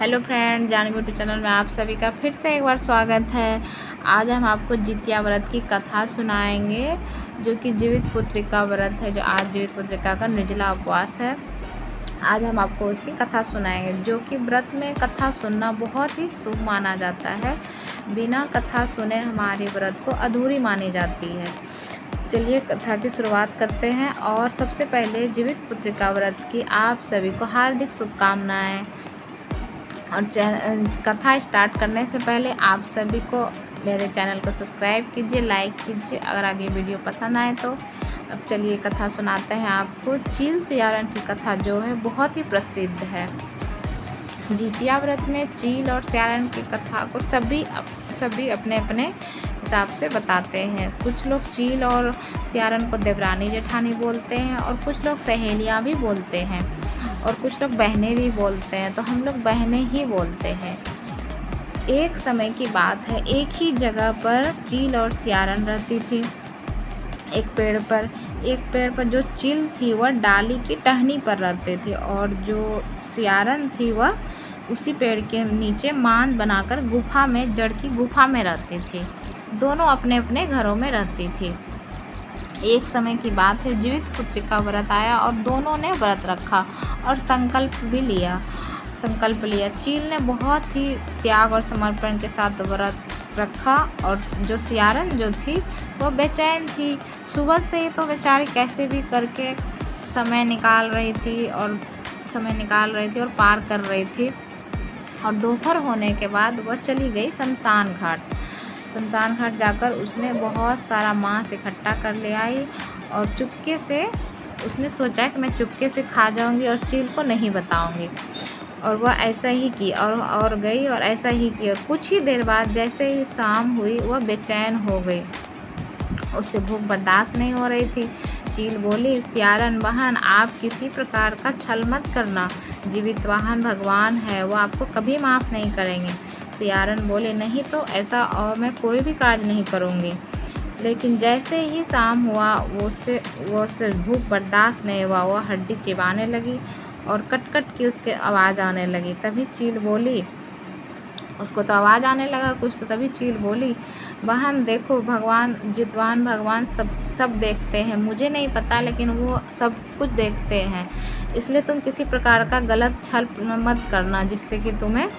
Hello friend, Janvi YouTube channel में आप सभी का फिर से एक बार स्वागत है। आज हम आपको जितिया व्रत की कथा सुनाएंगे, जो कि जीवित पुत्रिका व्रत है। जो आज जीवित पुत्रिका का निर्जला उपवास है, आज हम आपको उसकी कथा सुनाएंगे। जो कि व्रत में कथा सुनना बहुत ही शुभ माना जाता है। बिना कथा सुने हमारे व्रत को अधूरी मानी जाती है। चलिए कथा की शुरुआत करते हैं। और सबसे पहले जीवित पुत्रिका व्रत की आप सभी को हार्दिक शुभकामनाएं। और कथा स्टार्ट करने से पहले आप सभी को मेरे चैनल को सब्सक्राइब कीजिए, लाइक कीजिए अगर आगे वीडियो पसंद आए तो। अब चलिए कथा सुनाते हैं आपको। चील सियारन की कथा जो है बहुत ही प्रसिद्ध है। जितिया व्रत में चील और सियारन की कथा को सभी अपने अपने हिसाब से बताते हैं। कुछ लोग चील और सियारन को देवरानी जेठानी बोलते हैं, और कुछ लोग सहेलियाँ भी बोलते हैं, और कुछ लोग बहनें भी बोलते हैं। तो हम लोग बहनें ही बोलते हैं। एक समय की बात है, एक ही जगह पर चील और सियारन रहती थी। एक पेड़ पर जो चील थी वह डाली की टहनी पर रहते थे, और जो सियारन थी वह उसी पेड़ के नीचे मांद बनाकर गुफा में, जड़ की गुफा में रहती थी। दोनों अपने अपने घरों में रहती थी। एक समय की बात है, जीवित पुत्रिका व्रत आया और दोनों ने व्रत रखा और संकल्प लिया। चील ने बहुत ही त्याग और समर्पण के साथ व्रत रखा, और जो सियारन जो थी वो बेचैन थी। सुबह से ही तो बेचारी कैसे भी करके समय निकाल रही थी और पार कर रही थी। और दोपहर होने के बाद वह चली गई शमशान घाट जाकर उसने बहुत सारा मांस इकट्ठा कर ले आई, और चुपके से उसने सोचा कि मैं चुपके से खा जाऊंगी और चील को नहीं बताऊंगी। और वह ऐसा ही की और गई और ऐसा ही की। और कुछ ही देर बाद जैसे ही शाम हुई वह बेचैन हो गई, उससे भूख बर्दाश्त नहीं हो रही थी। चील बोली, सियारन बहन, आप किसी प्रकार का छल मत करना। जीवित वाहन भगवान है, वो आपको कभी माफ़ नहीं करेंगे। सियारन बोले, नहीं तो ऐसा और मैं कोई भी कार्य नहीं करूँगी। लेकिन जैसे ही शाम हुआ वो उससे भूख बर्दाश्त नहीं हुआ। वह हड्डी चिबाने लगी और कट कट की उसके आवाज़ आने लगी। तभी चील बोली, उसको तो आवाज़ आने लगा कुछ, तो तभी चील बोली, बहन देखो, भगवान, जितवान भगवान सब देखते हैं। मुझे नहीं पता, लेकिन वो सब कुछ देखते हैं। इसलिए तुम किसी प्रकार का गलत छल मत करना, जिससे कि तुम्हें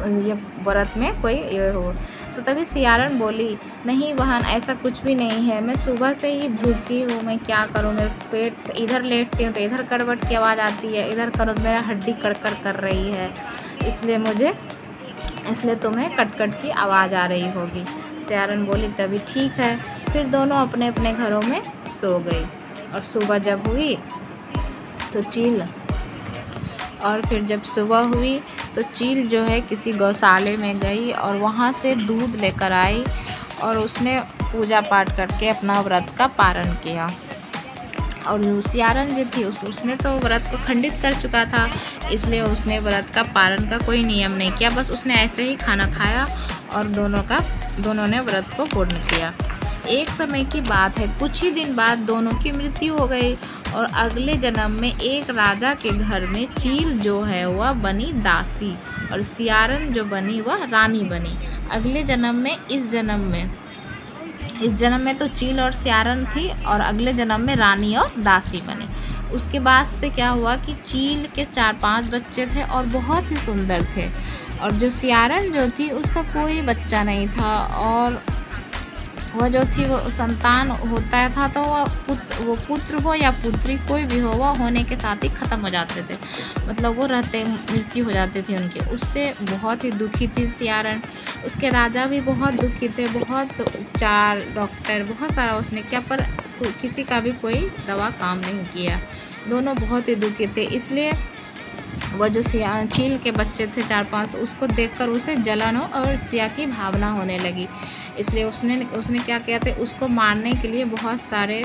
ये व्रत में कोई ये हो। तो तभी सियारन बोली, नहीं बहन, ऐसा कुछ भी नहीं है। मैं सुबह से ही भूखी हूँ, मैं क्या करूँ। मेरे पेट से इधर लेटती हूँ तो इधर करवट की आवाज़ आती है, इधर करो तो मेरा हड्डी कड़कड़ कर रही है, इसलिए तुम्हें कटकट की आवाज़ आ रही होगी। सियारन बोली, तभी ठीक है। फिर दोनों अपने अपने घरों में सो गई। और सुबह जब हुई तो फिर जब सुबह हुई तो चील जो है किसी गौशाले में गई और वहाँ से दूध लेकर आई, और उसने पूजा पाठ करके अपना व्रत का पारण किया। और सियारन जो थी उसने तो व्रत को खंडित कर चुका था, इसलिए उसने व्रत का पारण का कोई नियम नहीं किया। बस उसने ऐसे ही खाना खाया और दोनों ने व्रत को पूर्ण किया। एक समय की बात है, कुछ ही दिन बाद दोनों की मृत्यु हो गई, और अगले जन्म में एक राजा के घर में चील जो है वह बनी दासी, और सियारन जो बनी वह रानी बनी। अगले जन्म में, इस जन्म में तो चील और सियारन थी, और अगले जन्म में रानी और दासी बनी। उसके बाद से क्या हुआ कि चील के 4-5 बच्चे थे और बहुत ही सुंदर थे, और जो सियारन जो थी उसका कोई बच्चा नहीं था। और वह जो थी वो संतान होता था तो वो पुत्र हो या पुत्री कोई भी हो, वह होने के साथ ही ख़त्म हो जाते थे। मतलब वो रहते मृत्यु हो जाती थी उनकी। उससे बहुत ही दुखी थी सियारन। उसके राजा भी बहुत दुखी थे, बहुत उपचार, डॉक्टर, बहुत सारा उसने किया, पर किसी का भी कोई दवा काम नहीं किया। दोनों बहुत ही दुखी थे। इसलिए वह जो चील के बच्चे थे 4-5, तो उसको देखकर उसे जलन और सिया की भावना होने लगी। इसलिए उसने क्या किया था, उसको मारने के लिए बहुत सारे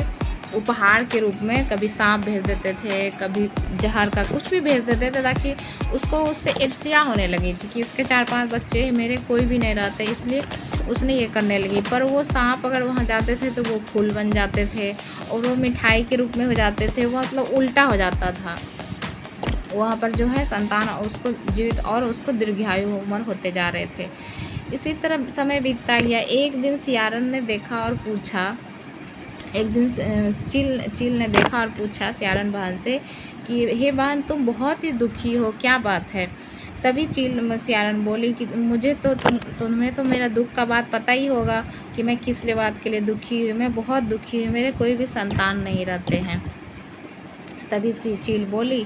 उपहार के रूप में कभी सांप भेज देते थे, कभी जहर का कुछ भी भेज देते थे, ताकि उसको उससे ईर्ष्या होने लगी थी कि इसके 4-5 बच्चे, मेरे कोई भी नहीं रहते। इसलिए उसने ये करने लगी। पर वो सांप अगर वहाँ जाते थे तो वो फूल बन जाते थे, और वो मिठाई के रूप में हो जाते थे। वो मतलब उल्टा हो जाता था। वहाँ पर जो है संतान उसको जीवित और उसको दीर्घायु उम्र होते जा रहे थे। इसी तरह समय बीतता गया। एक दिन सियारन ने देखा और पूछा, एक दिन चील ने देखा और पूछा सियारन बहन से कि हे बहन, तुम बहुत ही दुखी हो, क्या बात है। तभी चील सियारन बोली कि मुझे तो तुम्हें तो मेरा दुख का बात पता ही होगा कि मैं किस लिए बात के लिए दुखी हुई। मैं बहुत दुखी हूँ, मेरे कोई भी संतान नहीं रहते हैं। तभी चील बोली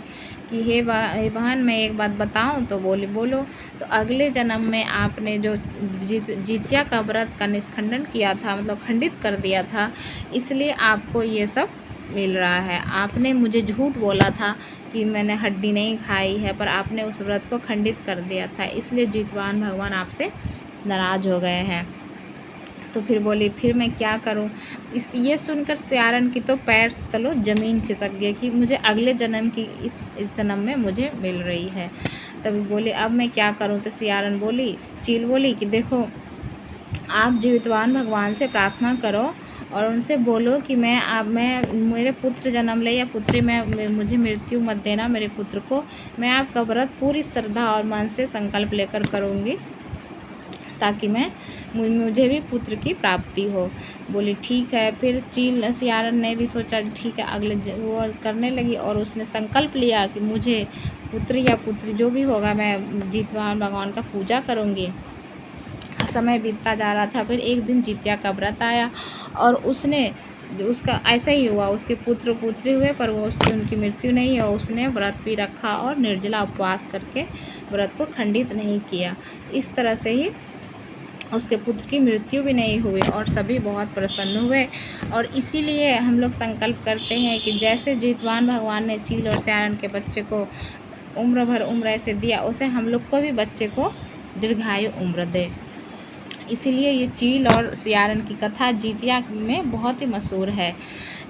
कि हे बहन, मैं एक बात बताऊं। तो बोली बोलो। तो अगले जन्म में आपने जो जितिया का व्रत का निष्खंडन किया था, मतलब खंडित कर दिया था, इसलिए आपको ये सब मिल रहा है। आपने मुझे झूठ बोला था कि मैंने हड्डी नहीं खाई है, पर आपने उस व्रत को खंडित कर दिया था, इसलिए जितवान भगवान आपसे नाराज़ हो गए हैं। तो फिर बोली फिर मैं क्या करूं। ये सुनकर सियारन की तो पैर तलो ज़मीन खिसक गई कि मुझे अगले जन्म की इस जन्म में मुझे मिल रही है। तभी बोली अब मैं क्या करूं। तो सियारन बोली, चील बोली कि देखो, आप जीवितवान भगवान से प्रार्थना करो और उनसे बोलो कि मैं मेरे पुत्र जन्म ले या पुत्री में मुझे मृत्यु मत देना मेरे पुत्र को। मैं आपका व्रत पूरी श्रद्धा और मन से संकल्प लेकर करूँगी ताकि मुझे भी पुत्र की प्राप्ति हो। बोली ठीक है। फिर चील सियारन ने भी सोचा ठीक है, अगले वो करने लगी और उसने संकल्प लिया कि मुझे पुत्र या पुत्री जो भी होगा मैं जितवान भगवान का पूजा करूँगी। समय बीतता जा रहा था। फिर एक दिन जितिया का व्रत आया और उसका ऐसा ही हुआ, उसके पुत्र पुत्री हुए पर उनकी मृत्यु नहीं हुई। उसने व्रत भी रखा और निर्जला उपवास करके व्रत को खंडित नहीं किया। इस तरह से ही उसके पुत्र की मृत्यु भी नहीं हुई और सभी बहुत प्रसन्न हुए। और इसीलिए हम लोग संकल्प करते हैं कि जैसे जितवान भगवान ने चील और सियारन के बच्चे को उम्र भर उम्र ऐसे दिया, उसे हम लोग को भी बच्चे को दीर्घायु उम्र दे। इसीलिए ये चील और सियारन की कथा जितिया में बहुत ही मशहूर है।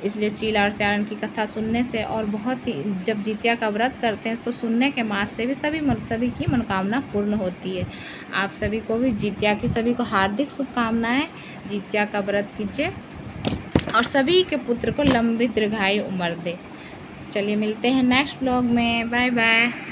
इसलिए चील और सियारन की कथा सुनने से और बहुत ही जब जितिया का व्रत करते हैं उसको सुनने के मास से भी सभी की मनोकामना पूर्ण होती है। आप सभी को भी जितिया की सभी को हार्दिक शुभकामनाएं। जितिया का व्रत कीजिए और सभी के पुत्र को लंबी दीर्घायु उम्र दे। चलिए मिलते हैं नेक्स्ट ब्लॉग में। Bye bye.